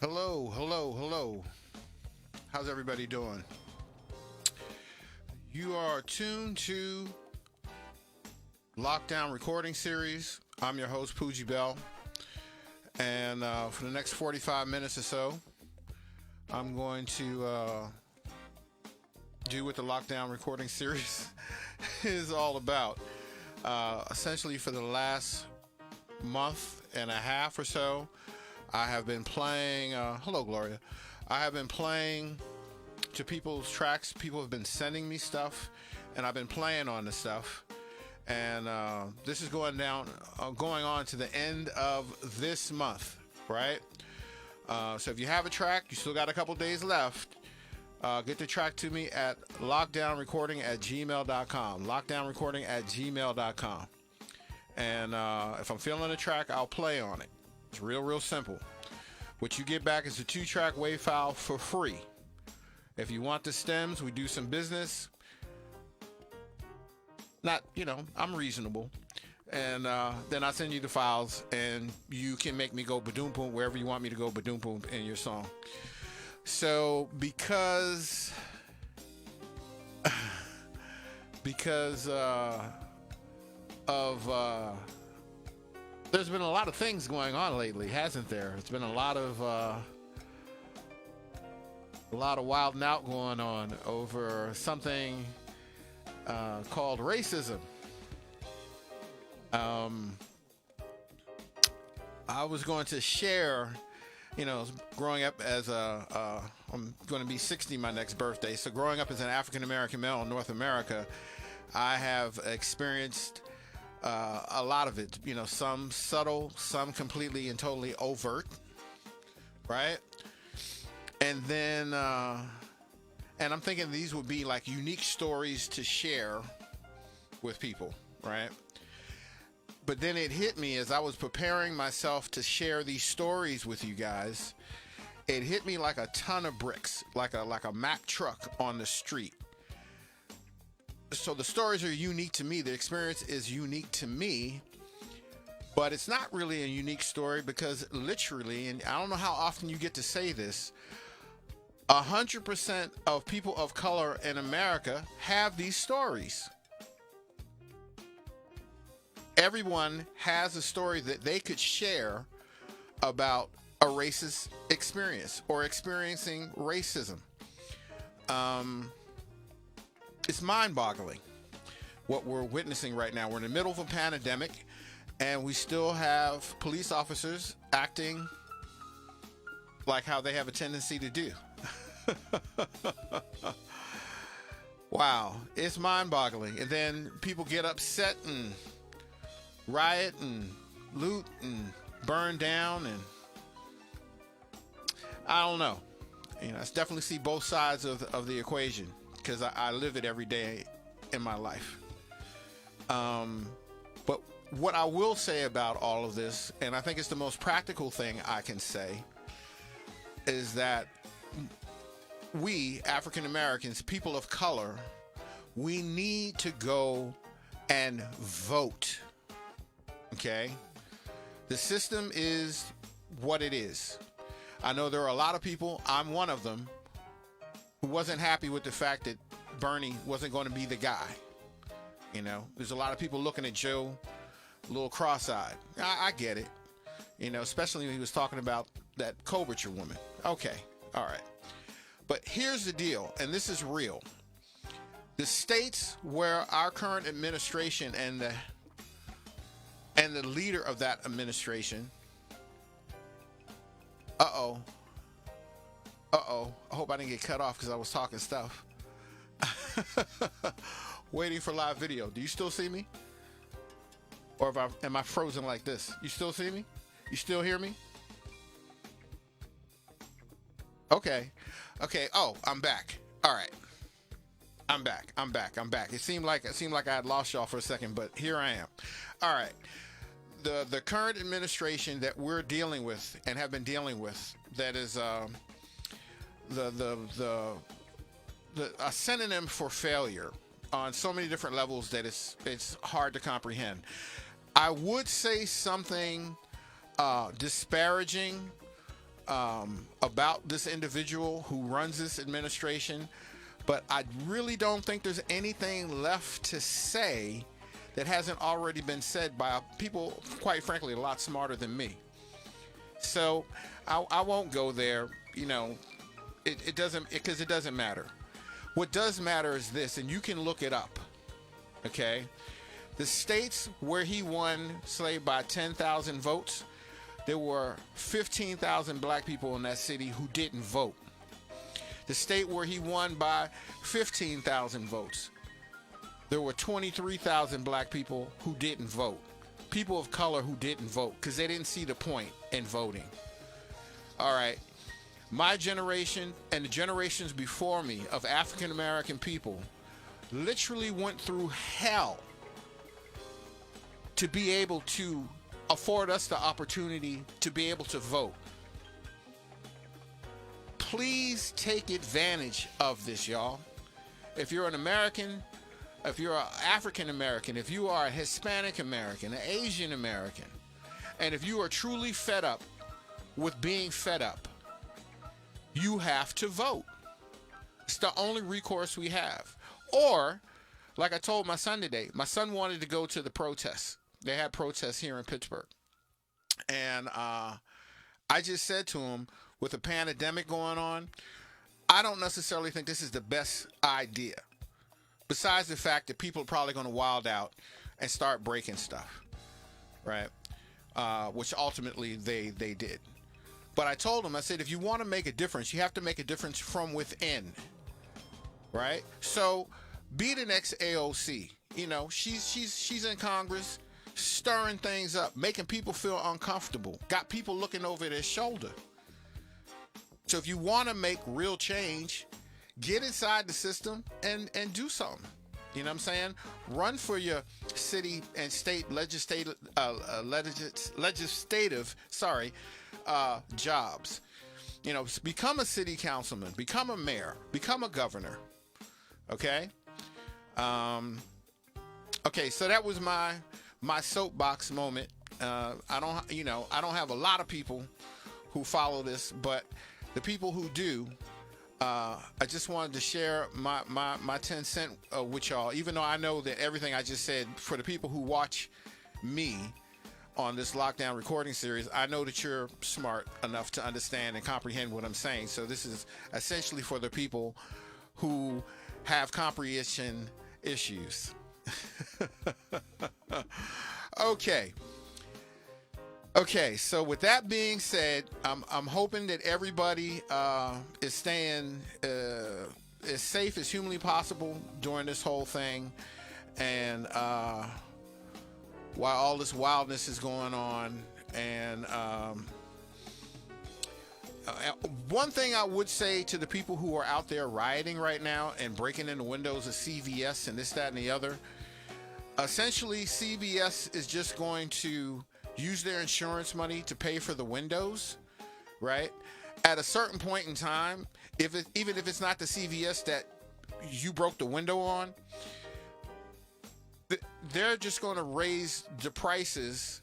Hello, hello, hello. How's everybody doing? You are tuned to Lockdown Recording Series. I'm your host, Poogie Bell. And for the next 45 minutes or so, I'm going to do what the Lockdown Recording Series is all about. Essentially, for the last month and a half or so, I have been playing, hello Gloria, I have been playing to people's tracks. People have been sending me stuff, and I've been playing on the stuff. And this is going on to the end of this month, right? So if you have a track, you still got a couple days left. Get the track to me at lockdownrecording@gmail.com. Lockdownrecording@gmail.com. And if I'm feeling a track, I'll play on it. It's real simple. What you get back is a 2-track WAV file for free. If you want the stems, we do some business. I'm reasonable. And then I send you the files, and you can make me go badoom boom wherever you want me to go badoom boom in your song. So because of there's been a lot of things going on lately, hasn't there? It's been a lot of wild and out going on over something called racism. I was going to share, growing up as I'm going to be 60 my next birthday. So growing up as an African American male in North America, I have experienced a lot of it, some subtle, some completely and totally overt, right? And then, and I'm thinking these would be like unique stories to share with people, right? But then it hit me as I was preparing myself to share these stories with you guys. It hit me like a ton of bricks, like a Mack truck on the street. So the stories are unique to me. The experience is unique to me, but it's not really a unique story because literally, and I don't know how often you get to say this, 100% of people of color in America have these stories. Everyone has a story that they could share about a racist experience or experiencing racism. It's mind-boggling what we're witnessing right now. We're in the middle of a pandemic, and we still have police officers acting like how they have a tendency to do. Wow, it's mind-boggling. And then people get upset and riot and loot and burn down, and I don't know. I definitely see both sides of the equation because I live it every day in my life. But what I will say about all of this, and I think it's the most practical thing I can say, is that we, African Americans, people of color, we need to go and vote. Okay? The system is what it is. I know there are a lot of people, I'm one of them, who wasn't happy with the fact that Bernie wasn't going to be the guy. There's a lot of people looking at Joe a little cross-eyed. I get it. Especially when he was talking about that Klobuchar woman. Okay, all right. But here's the deal, and this is real. The states where our current administration and the leader of that administration, I hope I didn't get cut off because I was talking stuff. Waiting for live video. Do you still see me? Or am I frozen like this? You still see me? You still hear me? Okay. Oh, I'm back. All right. I'm back. It seemed like I had lost y'all for a second, but here I am. All right. The current administration that we're dealing with and have been dealing with, that is a synonym for failure on so many different levels that it's hard to comprehend. I would say something disparaging about this individual who runs this administration, but I really don't think there's anything left to say that hasn't already been said by people, quite frankly, a lot smarter than me. So I won't go there. You know, it doesn't, because it doesn't matter. What does matter is this, and you can look it up. Okay, the states where he won, say, by 10,000 votes, there were 15,000 black people in that city who didn't vote. The state where he won by 15,000 votes, there were 23,000 black people who didn't vote. People of color who didn't vote because they didn't see the point in voting. All right. My generation and the generations before me of African American people literally went through hell to be able to afford us the opportunity to be able to vote. Please take advantage of this, y'all. If you're an American, if you're an African American, if you are a Hispanic American, an Asian American, and if you are truly fed up with being fed up, you have to vote. It's the only recourse we have. Or, like I told my son today, my son wanted to go to the protests. They had protests here in Pittsburgh. And I just said to him, with a pandemic going on, I don't necessarily think this is the best idea. Besides the fact that people are probably going to wild out and start breaking stuff, right? Which ultimately they did. But I told him, I said, if you want to make a difference, you have to make a difference from within, right? So be the next AOC. You know, she's in Congress, stirring things up, making people feel uncomfortable, got people looking over their shoulder. So if you want to make real change, get inside the system and do something. You know what I'm saying? Run for your city and state legislative jobs. You know, become a city councilman, become a mayor, become a governor. Okay? Okay, so that was my soapbox moment. I don't have a lot of people who follow this, but the people who do, I just wanted to share my 10 cent with y'all, even though I know that everything I just said, for the people who watch me on this lockdown recording series, I know that you're smart enough to understand and comprehend what I'm saying. So this is essentially for the people who have comprehension issues. Okay, so with that being said, I'm hoping that everybody is staying as safe as humanly possible during this whole thing, and while all this wildness is going on. And one thing I would say to the people who are out there rioting right now and breaking in the windows of CVS and this, that, and the other, essentially CVS is just going to use their insurance money to pay for the windows, right? At a certain point in time, even if it's not the CVS that you broke the window on, they're just going to raise the prices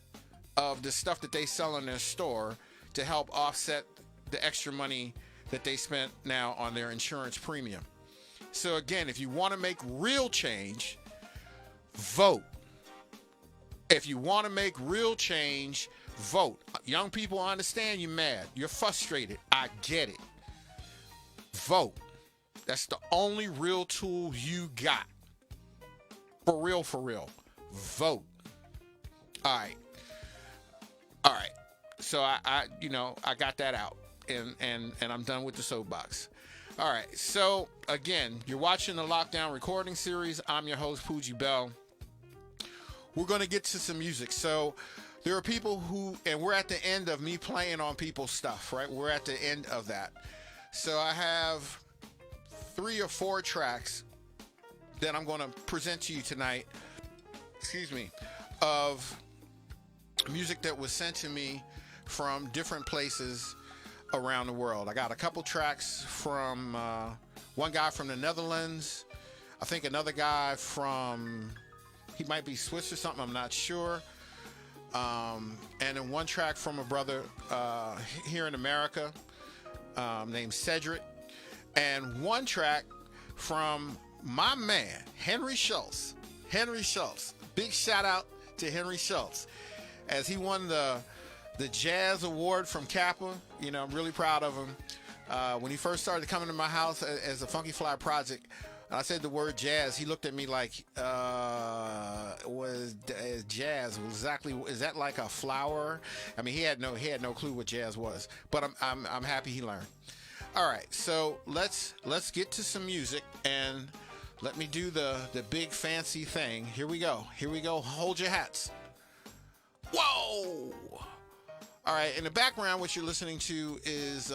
of the stuff that they sell in their store to help offset the extra money that they spent now on their insurance premium. So again, if you want to make real change, vote. If you want to make real change, vote. Young people, I understand you're mad. You're frustrated. I get it. Vote. That's the only real tool you got. For real, for real. Vote. All right. So I got that out, and I'm done with the soapbox. All right. So again, you're watching the Lockdown recording series. I'm your host, Poogie Bell. We're going to get to some music. So there are people who, and we're at the end of me playing on people's stuff, right? We're at the end of that. So I have 3 or 4 tracks that I'm going to present to you tonight, of music that was sent to me from different places around the world. I got a couple tracks from one guy from the Netherlands. I think another guy from, he might be Swiss or something, I'm not sure. And then one track from a brother here in America named Cedric, and one track from my man Henry Schultz. Henry Schultz, big shout out to Henry Schultz, as he won the Jazz Award from Kappa. You know, I'm really proud of him. When he first started coming to my house as a Funky Fly project, and I said the word jazz, he looked at me like, was jazz exactly? Is that like a flower? I mean, he had no clue what jazz was. But I'm happy he learned. All right, so let's get to some music, and let me do the big fancy thing. Here we go. Hold your hats. Whoa! All right, in the background, what you're listening to is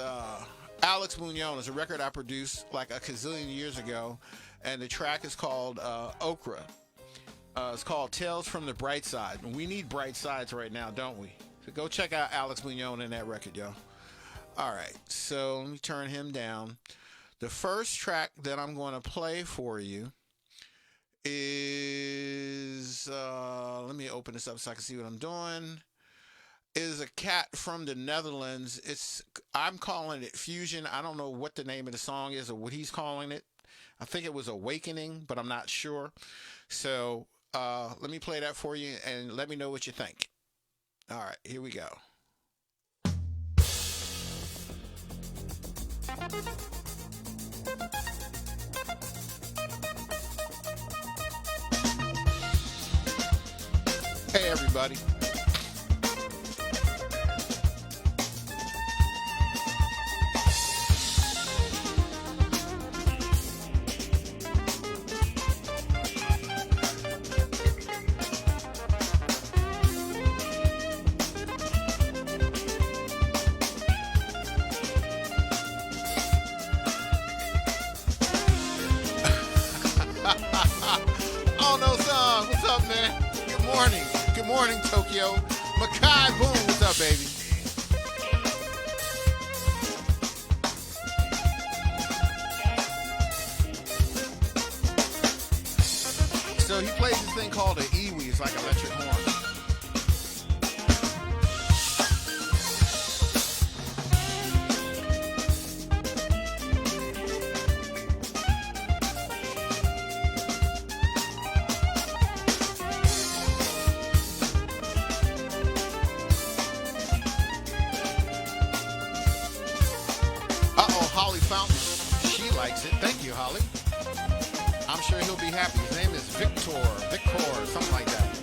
Alex Munoz. It's a record I produced like a gazillion years ago, and the track is called Okra. It's called Tales from the Bright Side. And we need bright sides right now, don't we? So go check out Alex Munoz in that record, yo. All right, so let me turn him down. The first track that I'm going to play for you is, let me open this up so I can see what I'm doing, is a cat from the Netherlands. I'm calling it Fusion. I don't know what the name of the song is or what he's calling it. I think it was Awakening, but I'm not sure. So let me play that for you and let me know what you think. All right, here we go. Hey, everybody. Oh, no song. What's up, man? Good morning. Good morning, Tokyo. Makai Boom. What's up, baby? So he plays this thing called an iwi. It's like an electric horn. Holly Fountain. She likes it. Thank you, Holly. I'm sure he'll be happy. His name is Victor, something like that.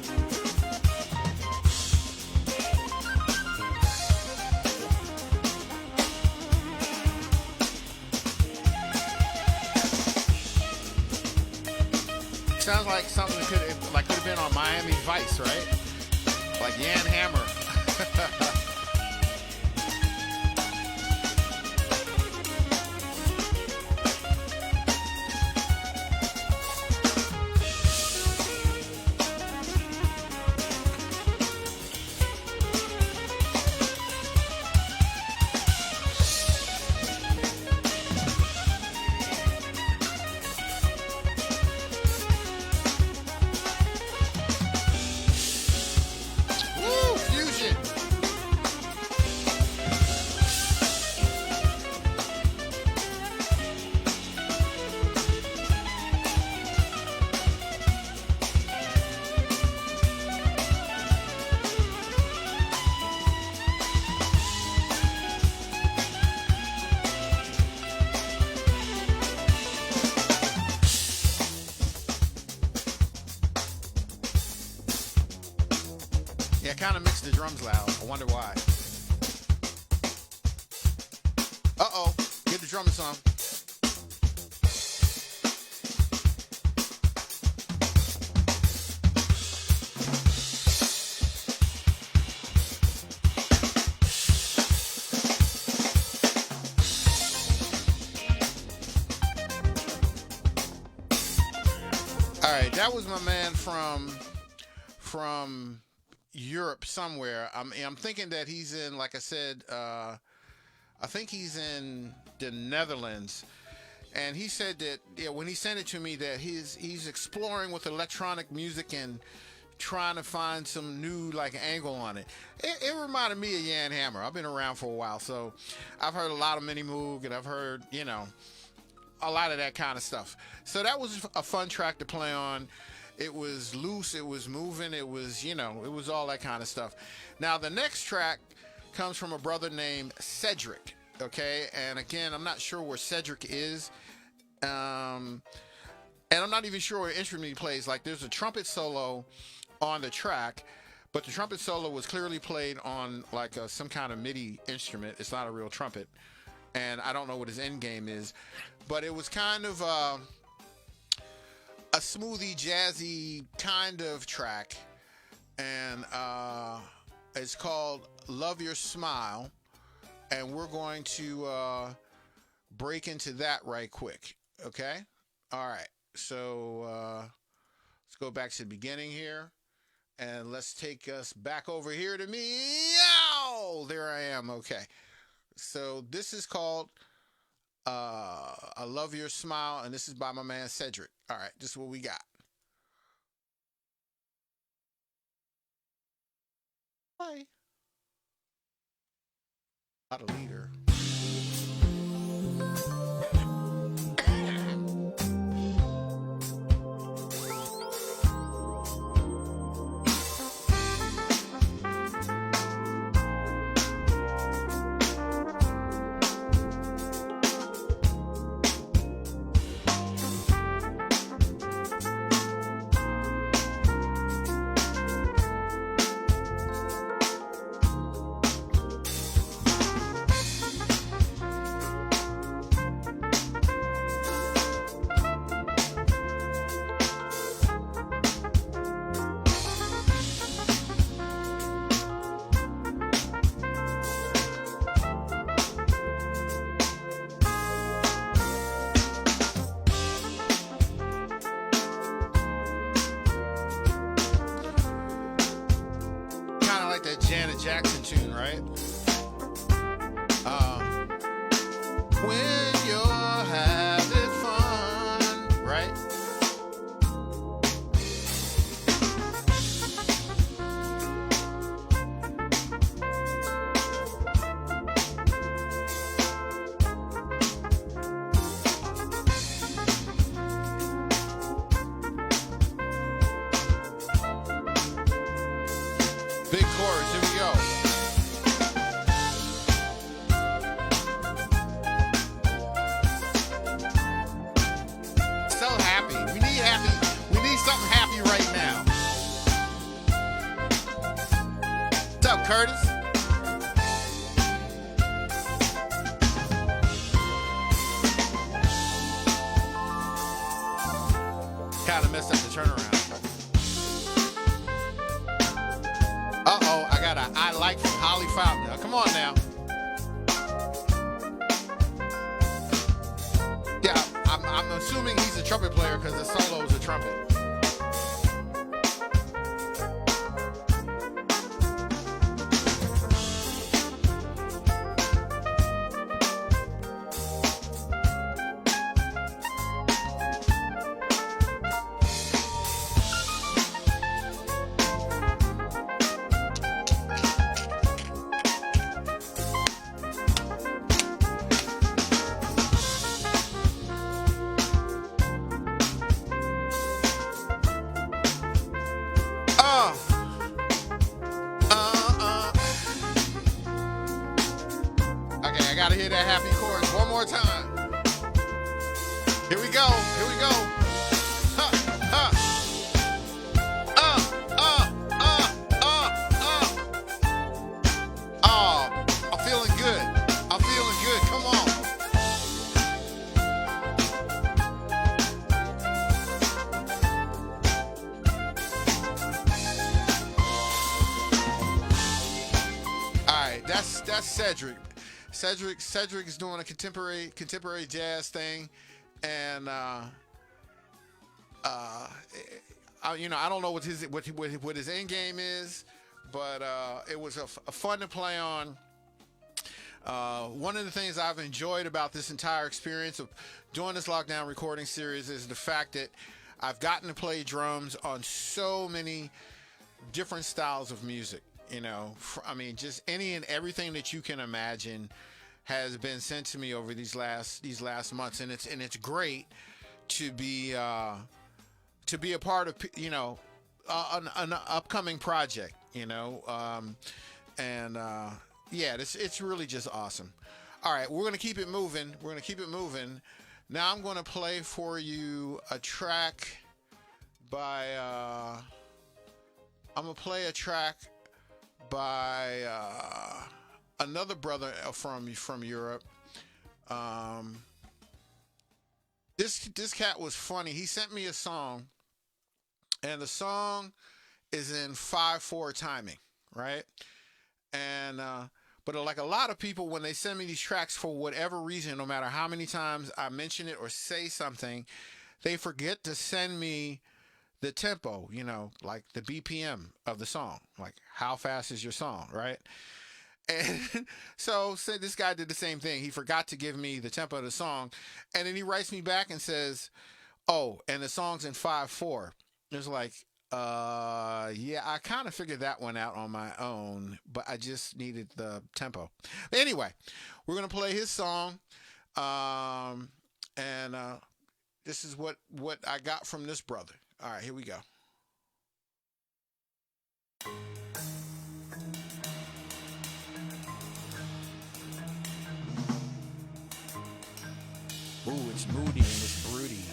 Sounds like something that could have been on Miami Vice, right? Like Jan Hammer. Yeah, kind of mixed the drums loud. I wonder why. Uh-oh. Get the drummer some. All right, that was my man from Europe somewhere. I'm thinking that he's in, like I said, I think he's in the Netherlands. And he said that when he sent it to me that he's exploring with electronic music and trying to find some new like angle on it. It reminded me of Yan Hammer. I've been around for a while, so I've heard a lot of Mini Moog, and I've heard, a lot of that kind of stuff. So that was a fun track to play on. It was loose, it was moving, it was, it was all that kind of stuff. Now, the next track comes from a brother named Cedric, okay? And again, I'm not sure where Cedric is. And I'm not even sure what instrument he plays. Like, there's a trumpet solo on the track, but the trumpet solo was clearly played on, like, some kind of MIDI instrument. It's not a real trumpet. And I don't know what his end game is. But it was kind of a smoothie, jazzy kind of track. And it's called Love Your Smile. And we're going to break into that right quick. Okay? All right. So let's go back to the beginning here. And let's take us back over here to me. Ow! There I am. Okay. So this is called I Love Your Smile, and this is by my man Cedric. All right, this is what we got. Bye. Not a leader. That Janet Jackson tune, right? When you're having fun, right? Big chorus, here we go. So happy. We need something happy right now. What's up, Curtis? Kind of messed up the turnaround. Uh-oh, I got a I Like from Holly Fountain. Now, come on now. Yeah, I'm assuming he's a trumpet player because the solo is a trumpet. Okay, I gotta hear that happy chorus one more time. Here we go. Here we go. Ha, ha. Oh, I'm feeling good. I'm feeling good. Come on. All right, that's Cedric. Cedric is doing a contemporary jazz thing, and I don't know what his end game is, but it was a fun to play on. One of the things I've enjoyed about this entire experience of doing this lockdown recording series is the fact that I've gotten to play drums on so many different styles of music. I mean, just any and everything that you can imagine has been sent to me over these last months, and it's great to be a part of an upcoming project. And yeah, it's really just awesome. All right, we're gonna keep it moving. Now I'm gonna play for you a track by. I'm gonna play a track by another brother from Europe. This cat was funny. He sent me a song, and the song is in 5/4 timing, right? And but like a lot of people, when they send me these tracks, for whatever reason, no matter how many times I mention it or say something, they forget to send me the tempo, like the BPM of the song, like how fast is your song, right? And so say this guy did the same thing. He forgot to give me the tempo of the song, and then he writes me back and says, "Oh, and the song's in 5/4." It's like, yeah, I kind of figured that one out on my own, but I just needed the tempo. But anyway, we're gonna play his song, and this is what I got from this brother. All right, here we go. Ooh, it's moody and it's broody.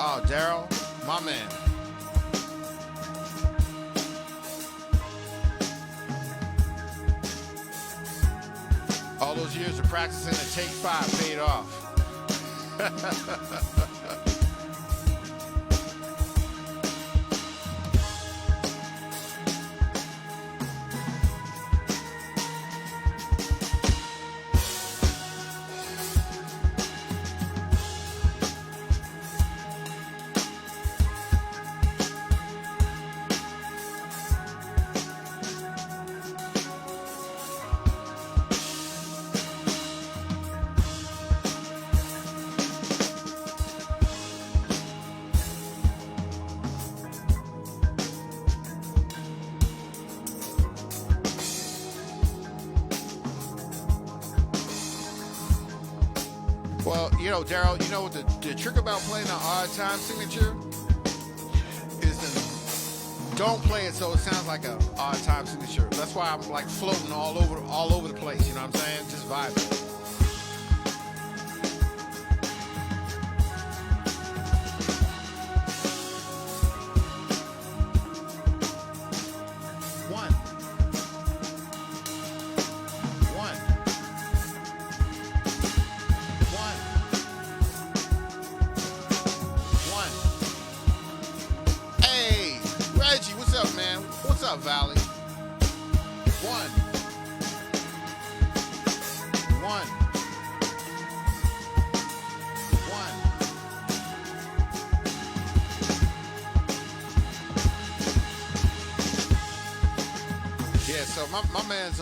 Oh, Daryl, my man. All those years of practicing at Take 5 paid off. Well, Daryl, what the trick about playing an odd time signature is to don't play it so it sounds like an odd time signature. That's why I'm like floating all over the place. You know what I'm saying? Just vibing. What's up, Valley? One. Yeah, so my man's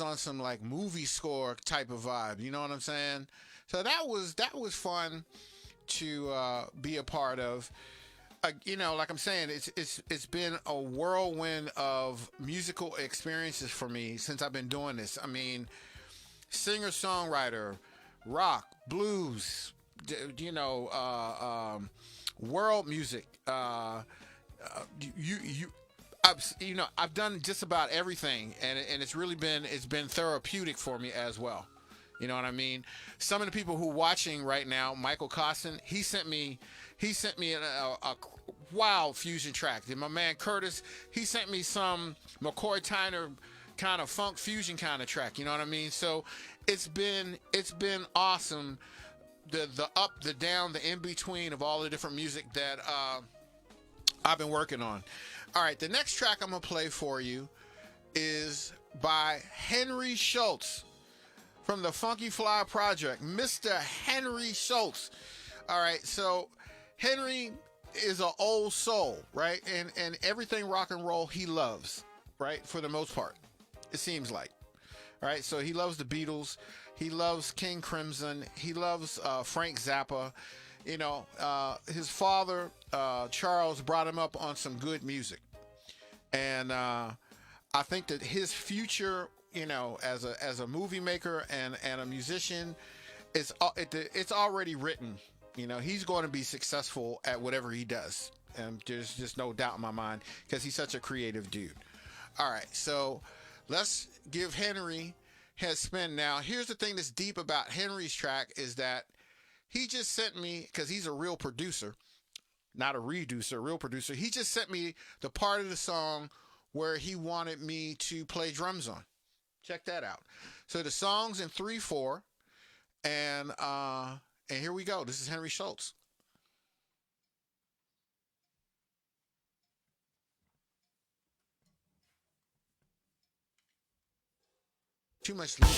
on some like movie score type of vibe. You know what I'm saying? So that was fun to be a part of. Like I'm saying, it's been a whirlwind of musical experiences for me since I've been doing this. I mean, singer-songwriter, rock, blues, world music. I've done just about everything, and it's been therapeutic for me as well. You know what I mean? Some of the people who are watching right now, Michael Costin, he sent me a wild fusion track. And my man Curtis, he sent me some McCoy Tyner kind of funk fusion kind of track. You know what I mean? So it's been awesome. The up, the down, the in between of all the different music that I've been working on. All right, the next track I'm gonna play for you is by Henry Schultz from the Funky Fly Project, Mr. Henry Schultz. All right, so Henry is an old soul, right? And everything rock and roll he loves, right? For the most part, it seems like. All right, so he loves the Beatles, he loves King Crimson, he loves Frank Zappa. You know, his father, Charles, brought him up on some good music. And I think that his future, you know, as a movie maker and a musician, it's already written. You know, he's going to be successful at whatever he does. And there's just no doubt in my mind because he's such a creative dude. All right, so let's give Henry his spin. Now, here's the thing that's deep about Henry's track is that he just sent me, because he's a real producer, not a reducer, a real producer. He just sent me the part of the song where he wanted me to play drums on. Check that out. So the song's in 3/4, and here we go. This is Henry Schultz. Too much leading.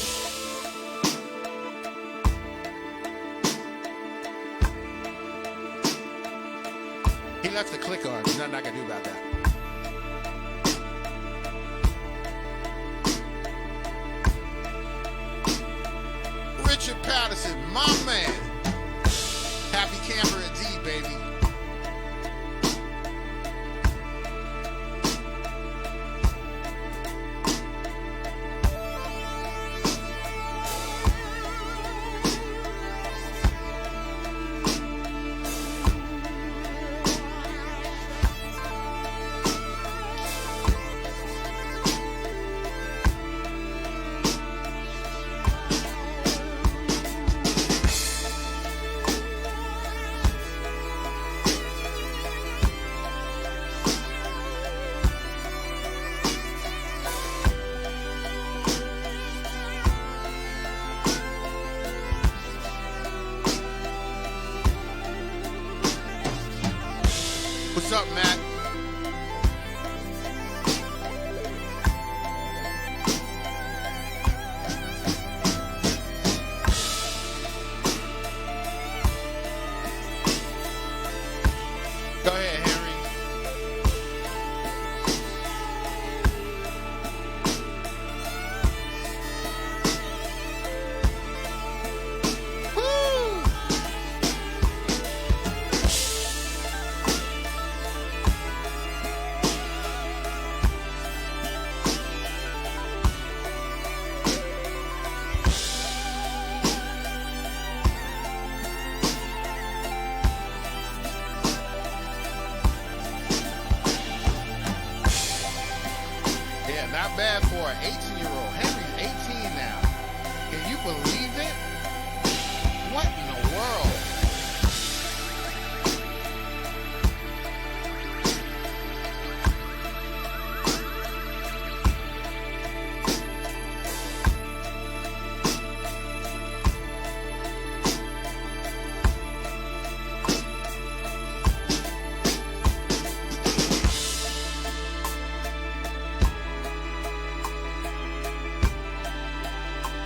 He left the click on. There's nothing I can do about that. Richard Patterson, my man. Happy camper indeed, baby. What's up, Matt? Go ahead, Henry. Woo! Yeah, not bad for an 18-year-old. Henry's 18 now. Can you believe it? What in the world?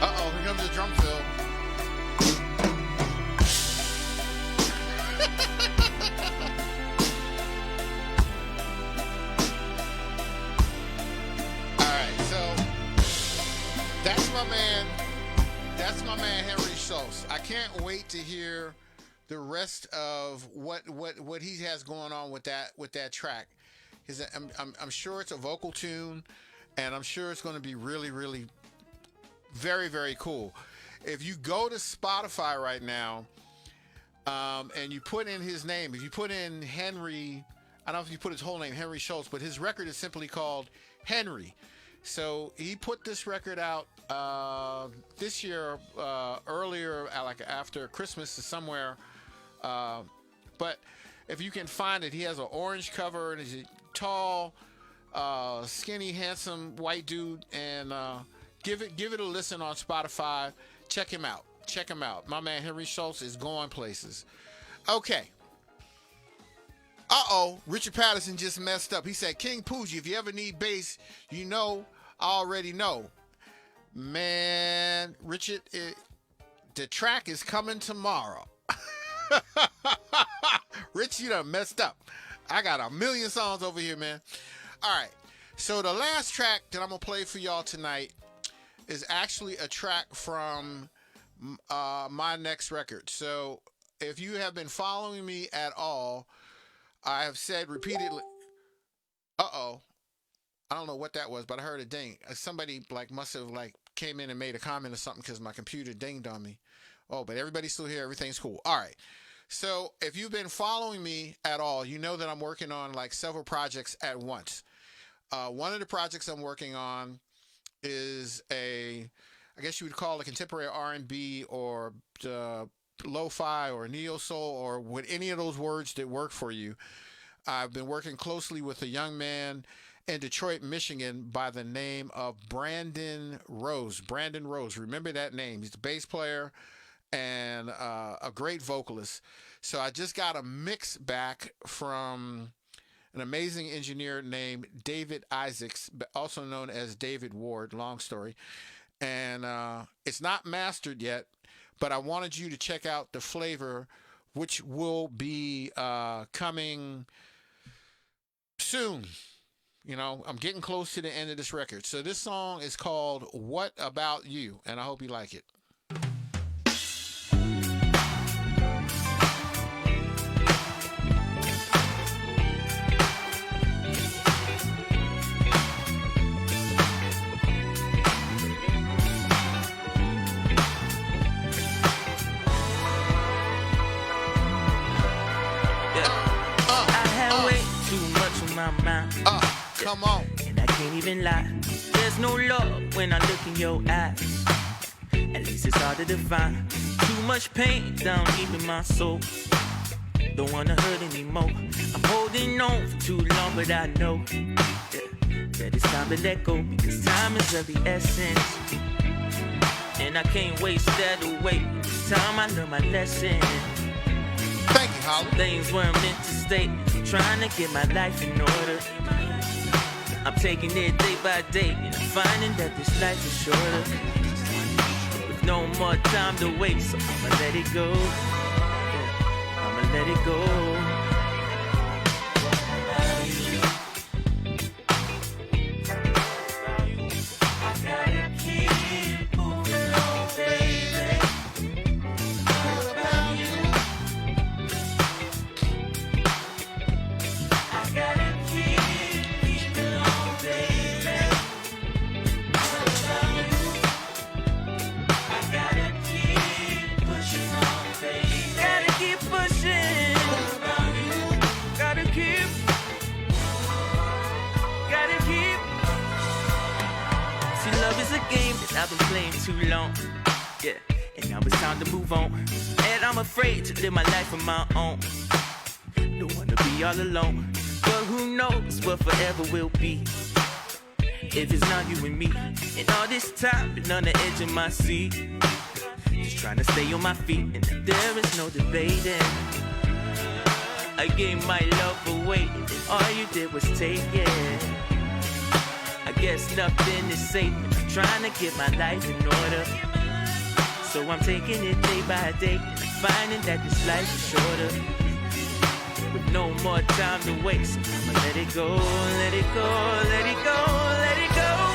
Uh-oh, here comes the drum fill. Alright, so that's my man. That's my man Henry Schultz. I can't wait to hear the rest of what he has going on with that track. I'm sure it's a vocal tune, and I'm sure it's going to be really, really very, very cool. If you go to Spotify right now, and you put in his name, if you put in Henry, I don't know if you put his whole name, Henry Schultz, but his record is simply called Henry. So he put this record out this year, earlier, like after Christmas or somewhere. But if you can find it, he has an orange cover and he's tall. skinny, handsome white dude, and give it a listen on Spotify. Check him out. Check him out. My man Henry Schultz is going places. Okay. Richard Patterson just messed up. He said, King Poogie, if you ever need bass, you know, I already know. Man, Richard, the track is coming tomorrow. Rich, you done messed up. I got a million songs over here, man. All right. So the last track that I'm going to play for y'all tonight is actually a track from my next record. So if you have been following me at all, I have said repeatedly, I don't know what that was, but I heard a ding. Somebody must have came in and made a comment or something because my computer dinged on me. Oh, but everybody's still here. Everything's cool. All right. So if you've been following me at all, you know that I'm working on several projects at once. One of the projects I'm working on is I guess you would call it contemporary R&B or lo-fi or neo-soul or with any of those words that work for you. I've been working closely with a young man in Detroit, Michigan by the name of Brandon Rose. Brandon Rose, remember that name. He's the bass player and a great vocalist. So I just got a mix back from an amazing engineer named David Isaacs, also known as David Ward, long story. And it's not mastered yet, but I wanted you to check out the flavor, which will be coming soon. You know, I'm getting close to the end of this record. So this song is called What About You? And I hope you like it. Come on. And I can't even lie. There's no love when I look in your eyes. At least it's hard to define. Too much pain down deep in my soul. Don't wanna hurt anymore. I'm holding on for too long, but I know that it's time to let go, because time is of the essence. And I can't waste that away. It's time I learn my lesson. Thank you, Holly. Things weren't meant to stay. I'm trying to get my life in order. I'm taking it day by day, and I'm finding that this life is shorter. With no more time to wait, so I'ma let it go. I'ma let it go. I've been playing too long, yeah, and now it's time to move on. And I'm afraid to live my life on my own. Don't wanna be all alone, but who knows what forever will be if it's not you and me. And all this time been on the edge of my seat, just trying to stay on my feet, and there is no debating. I gave my love away, and all you did was take it. I guess nothing is safe. I'm trying to get my life in order. So I'm taking it day by day, finding that this life is shorter. With no more time to waste, I'ma let it go, let it go, let it go, let it go.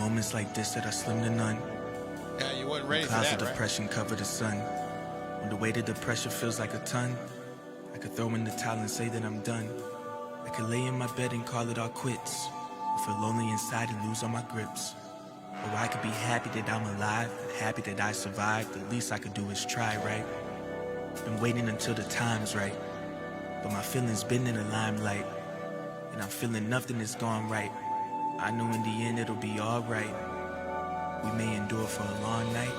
moments like this that are slim to none. Yeah, you wasn't ready for Clouds that, of right? depression cover the sun. When the weight of the pressure feels like a ton, I could throw in the towel and say that I'm done. I could lay in my bed and call it all quits, or feel lonely inside and lose all my grips. Or I could be happy that I'm alive and happy that I survived. The least I could do is try, right? Been waiting until the time's right, but my feelings been in the limelight, and I'm feeling nothing is gone right. I know in the end it'll be alright. We may endure for a long night,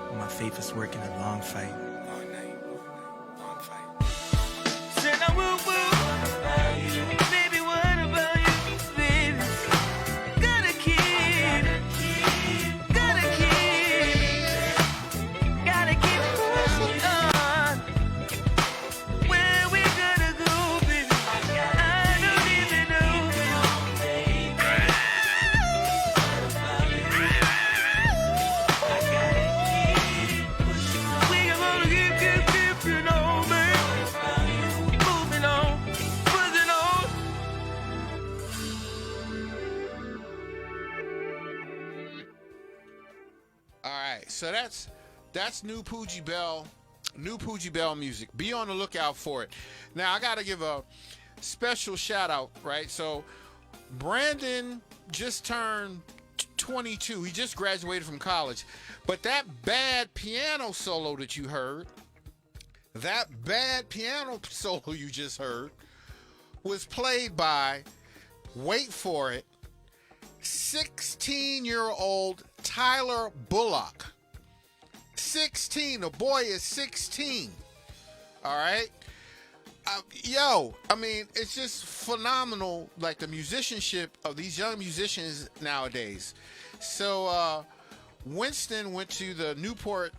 but my faith is working a long fight. Long night, long fight. Said I will, baby, what about you, baby? Gotta keep pushing on. Where we gonna go, baby? I don't even know. We are gonna keep, you know, baby. Moving on, pushing on. All right, so that's new Poogie Bell music. Be on the lookout for it. Now I gotta give a special shout out, right? So Brandon just turned 22. He just graduated from college, but that bad piano solo that you heard, you just heard, was played by, wait for it, 16-year-old Tyler Bullock. 16. The boy is 16. All right? I mean, it's just phenomenal, like the musicianship of these young musicians nowadays. So, Winston went to the Newport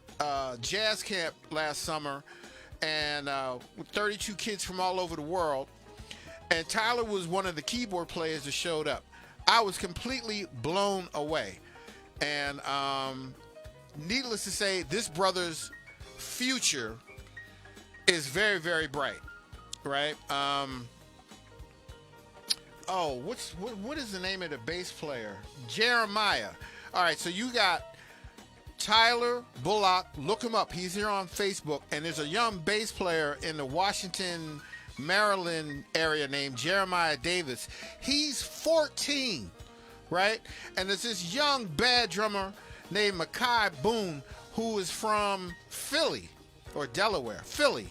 Jazz Camp last summer, and with 32 kids from all over the world. And Tyler was one of the keyboard players that showed up. I was completely blown away. And needless to say, this brother's future is very, very bright, right? What is the name of the bass player? Jeremiah. All right, so you got Tyler Bullock. Look him up. He's here on Facebook. And there's a young bass player in the Washington, Maryland area named Jeremiah Davis. He's 14, right? And there's this young bad drummer named Makai Boone who is from Philly or Delaware. Philly.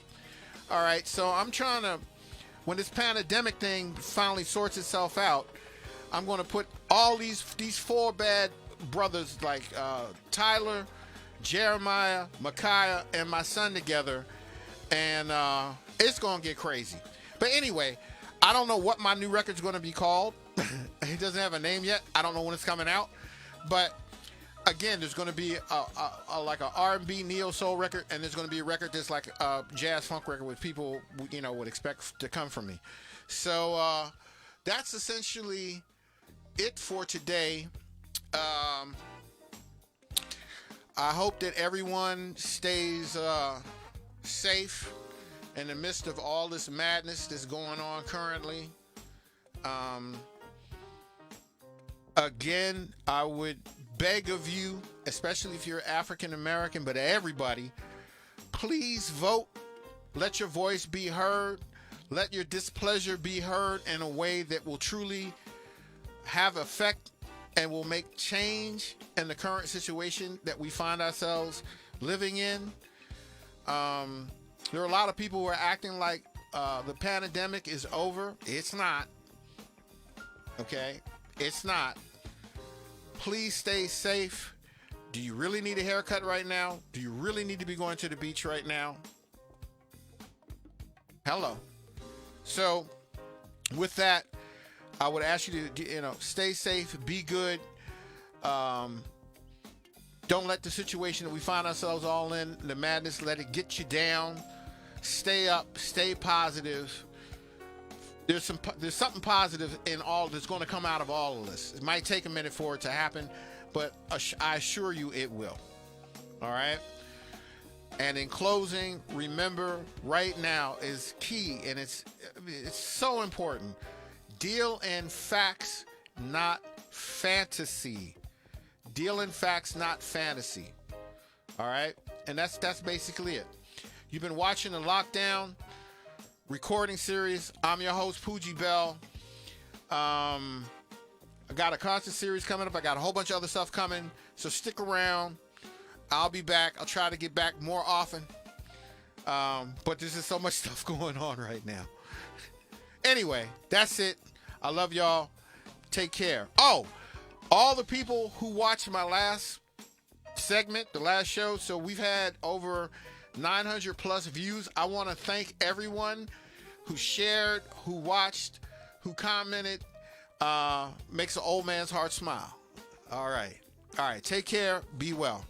All right, so I'm trying to, when this pandemic thing finally sorts itself out, I'm going to put all these four bad brothers like Tyler, Jeremiah, Micaiah, and my son together, and it's going to get crazy. But anyway, I don't know what my new record's going to be called. It doesn't have a name yet. I don't know when it's coming out. But again, there's going to be like a R&B neo soul record, and there's going to be a record that's like a jazz funk record, which people would expect to come from me. So that's essentially it for today. I hope that everyone stays safe in the midst of all this madness that's going on currently. Again, I would beg of you, especially if you're African American, but everybody, please vote. Let your voice be heard. Let your displeasure be heard in a way that will truly have effect and will make change in the current situation that we find ourselves living in. There are a lot of people who are acting like the pandemic is over. It's not. Okay? It's not. Please stay safe. Do you really need a haircut right now? Do you really need to be going to the beach right now? Hello. So, with that, I would ask you to, stay safe, be good. Don't let the situation that we find ourselves all in, the madness, let it get you down. Stay up, stay positive. There's something positive in all that's going to come out of all of this. It might take a minute for it to happen, but I assure you it will. All right? And in closing, remember, right now is key, and it's so important. Deal in facts, not fantasy. Dealing facts, not fantasy. All right? And that's basically it. You've been watching the Lockdown recording series. I'm your host, Poogie Bell. I got a concert series coming up. I got a whole bunch of other stuff coming. So stick around. I'll be back. I'll try to get back more often. But there's just so much stuff going on right now. Anyway, that's it. I love y'all. Take care. Oh, all the people who watched my last segment, the last show, so we've had over 900 plus views. I want to thank everyone who shared, who watched, who commented. Makes an old man's heart smile. All right. Take care. Be well.